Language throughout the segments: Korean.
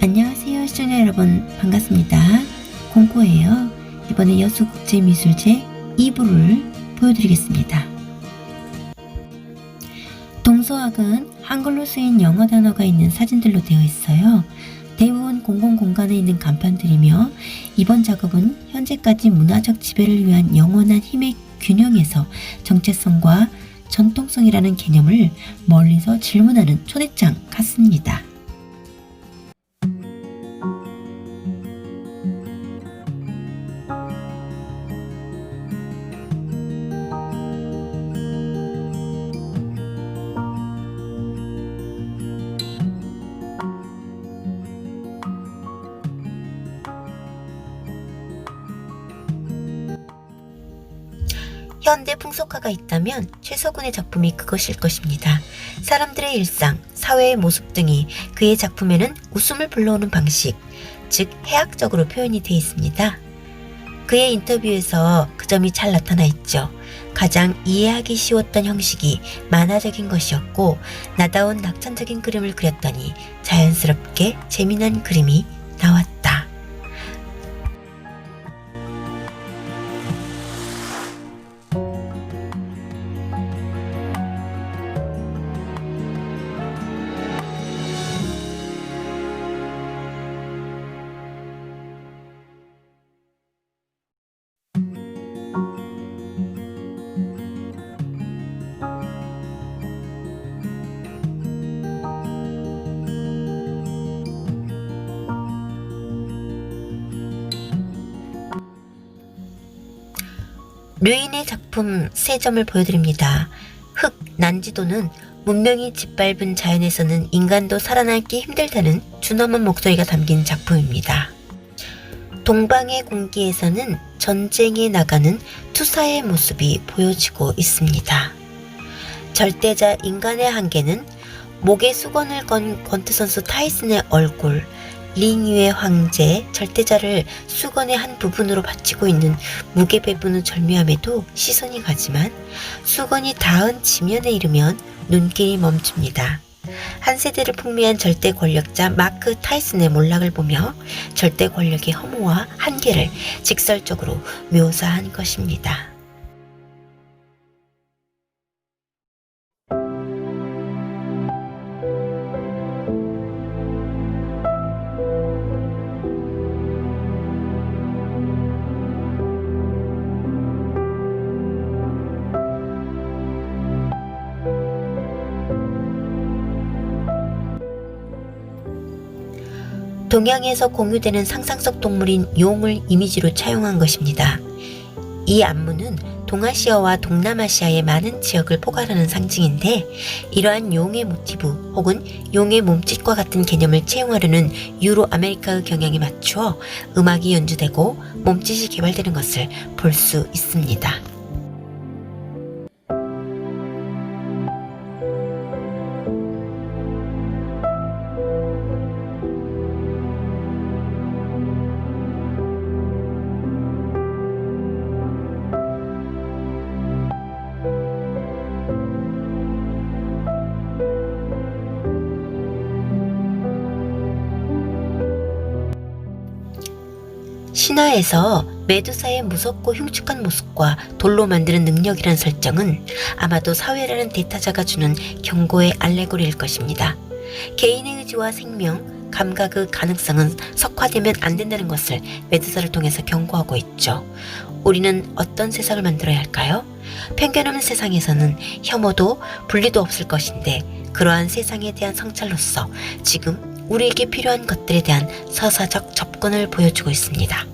안녕하세요 시청자 여러분, 반갑습니다. 공코예요. 이번에 여수국제미술제 2부를 보여드리겠습니다. 동서학은 한글로 쓰인 영어 단어가 있는 사진들로 되어 있어요. 대부분 공공공간에 있는 간판들이며, 이번 작업은 현재까지 문화적 지배를 위한 영원한 힘의 균형에서 정체성과 전통성이라는 개념을 멀리서 질문하는 초대장 같습니다. 현대 풍속화가 있다면 최서군의 작품이 그것일 것입니다. 사람들의 일상, 사회의 모습 등이 그의 작품에는 웃음을 불러오는 방식, 즉 해학적으로 표현이 되어 있습니다. 그의 인터뷰에서 그 점이 잘 나타나 있죠. 가장 이해하기 쉬웠던 형식이 만화적인 것이었고, 나다운 낙천적인 그림을 그렸더니 자연스럽게 재미난 그림이 나왔다. 류인의 작품 3점을 보여드립니다. 흙, 난지도는 문명이 짓밟은 자연에서는 인간도 살아남기 힘들다는 준엄한 목소리가 담긴 작품입니다. 동방의 공기에서는 전쟁에 나가는 투사의 모습이 보여지고 있습니다. 절대자 인간의 한계는 목에 수건을 건 권투선수 타이슨의 얼굴, 링 위의 황제, 절대자를 수건의 한 부분으로 받치고 있는 무게 배분의 절묘함에도 시선이 가지만, 수건이 닿은 지면에 이르면 눈길이 멈춥니다. 한 세대를 풍미한 절대 권력자 마크 타이슨의 몰락을 보며 절대 권력의 허무와 한계를 직설적으로 묘사한 것입니다. 동양에서 공유되는 상상 속 동물인 용을 이미지로 차용한 것입니다. 이 안무는 동아시아와 동남아시아의 많은 지역을 포괄하는 상징인데, 이러한 용의 모티브 혹은 용의 몸짓과 같은 개념을 채용하려는 유로 아메리카의 경향에 맞추어 음악이 연주되고 몸짓이 개발되는 것을 볼 수 있습니다. 신화에서 메두사의 무섭고 흉측한 모습과 돌로 만드는 능력이란 설정은 아마도 사회라는 대타자가 주는 경고의 알레고리일 것입니다. 개인의 의지와 생명, 감각의 가능성은 석화되면 안 된다는 것을 메두사를 통해서 경고하고 있죠. 우리는 어떤 세상을 만들어야 할까요? 편견 없는 세상에서는 혐오도 분리도 없을 것인데, 그러한 세상에 대한 성찰로서 지금 우리에게 필요한 것들에 대한 서사적 접근을 보여주고 있습니다.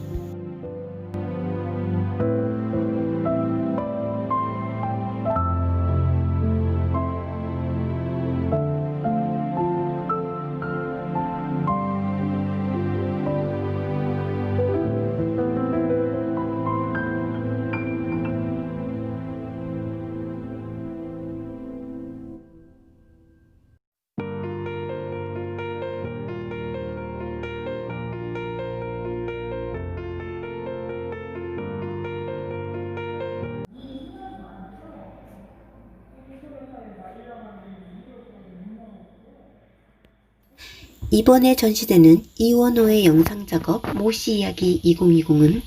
이번에 전시되는 이원호의 영상작업 모시 이야기 2020은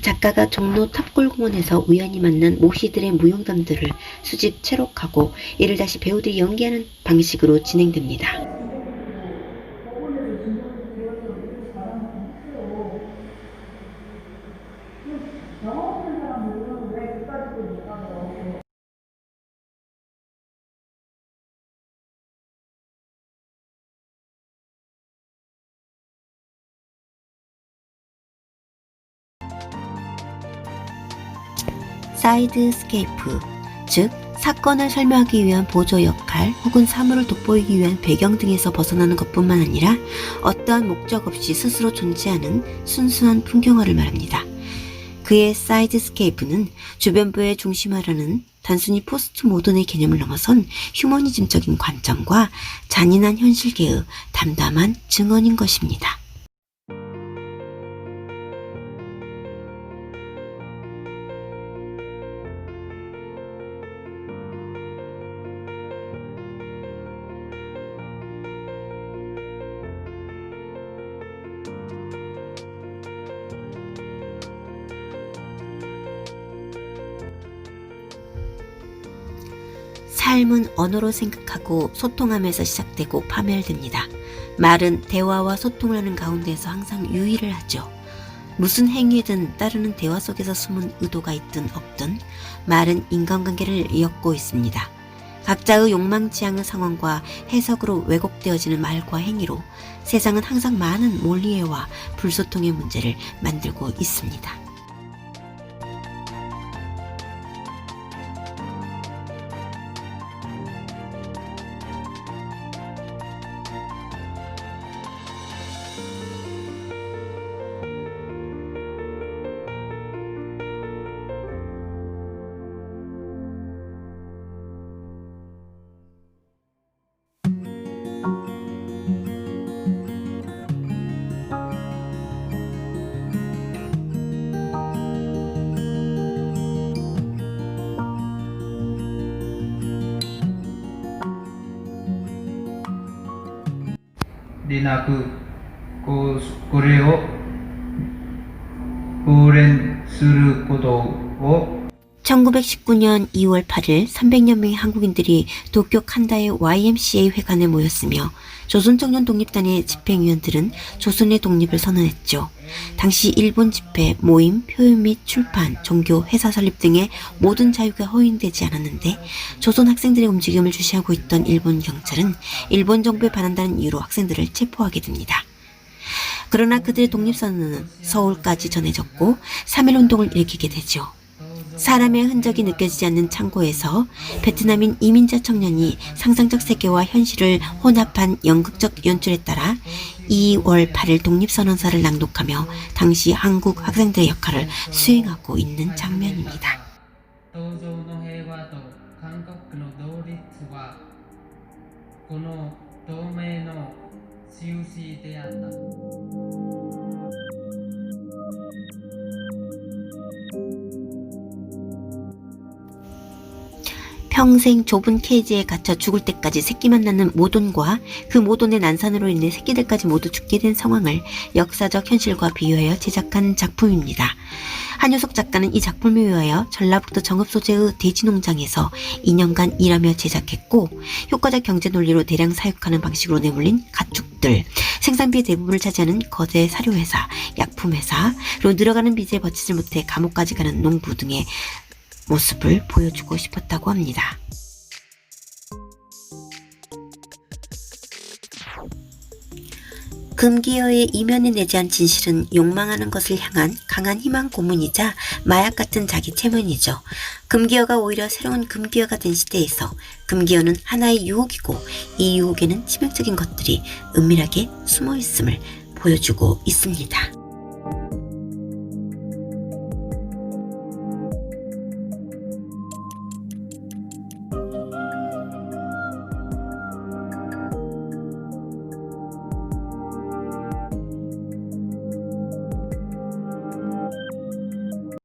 작가가 종로 탑골공원에서 우연히 만난 모시들의 무용담들을 수집 채록하고 이를 다시 배우들이 연기하는 방식으로 진행됩니다. 사이드 스케이프, 즉 사건을 설명하기 위한 보조 역할 혹은 사물을 돋보이기 위한 배경 등에서 벗어나는 것뿐만 아니라 어떠한 목적 없이 스스로 존재하는 순수한 풍경화를 말합니다. 그의 사이드 스케이프는 주변부의 중심화라는 단순히 포스트 모던의 개념을 넘어선 휴머니즘적인 관점과 잔인한 현실계의 담담한 증언인 것입니다. 삶은 언어로 생각하고 소통하면서 시작되고 파멸됩니다. 말은 대화와 소통을 하는 가운데에서 항상 유의를 하죠. 무슨 행위든 따르는 대화 속에서 숨은 의도가 있든 없든 말은 인간관계를 엮고 있습니다. 각자의 욕망 지향의 상황과 해석으로 왜곡되어지는 말과 행위로 세상은 항상 많은 몰리해와 불소통의 문제를 만들고 있습니다.でなく、これを応援することを 1919년 2월 8일 300여 명의 한국인들이 도쿄 칸다의 YMCA 회관에 모였으며 조선청년 독립단의 집행위원들은 조선의 독립을 선언했죠. 당시 일본 집회, 모임, 표현 및 출판, 종교, 회사 설립 등의 모든 자유가 허용되지 않았는데 조선 학생들의 움직임을 주시하고 있던 일본 경찰은 일본 정부에 반한다는 이유로 학생들을 체포하게 됩니다. 그러나 그들의 독립선언은 서울까지 전해졌고 3.1운동을 일으키게 되죠. 사람의 흔적이 느껴지지 않는 창고에서 베트남인 이민자 청년이 상상적 세계와 현실을 혼합한 연극적 연출에 따라 2월 8일 독립선언서를 낭독하며 당시 한국 학생들의 역할을 수행하고 있는 장면입니다. この同盟の印であった。 평생 좁은 케이지에 갇혀 죽을 때까지 새끼만 낳는 모돈과 그 모돈의 난산으로 인해 새끼들까지 모두 죽게 된 상황을 역사적 현실과 비유하여 제작한 작품입니다. 한효석 작가는 이 작품에 의하여 전라북도 정읍 소재의 돼지농장에서 2년간 일하며 제작했고 효과적 경제 논리로 대량 사육하는 방식으로 내몰린 가축들, 생산비의 대부분을 차지하는 거대 사료회사, 약품회사, 그리고 늘어가는 빚에 버티지 못해 감옥까지 가는 농부 등의 모습을 보여주고 싶었다고 합니다. 금기어의 이면에 내재한 진실은 욕망하는 것을 향한 강한 희망 고문이자 마약 같은 자기 체면이죠. 금기어가 오히려 새로운 금기어가 된 시대에서 금기어는 하나의 유혹이고 이 유혹에는 치명적인 것들이 은밀하게 숨어 있음을 보여주고 있습니다.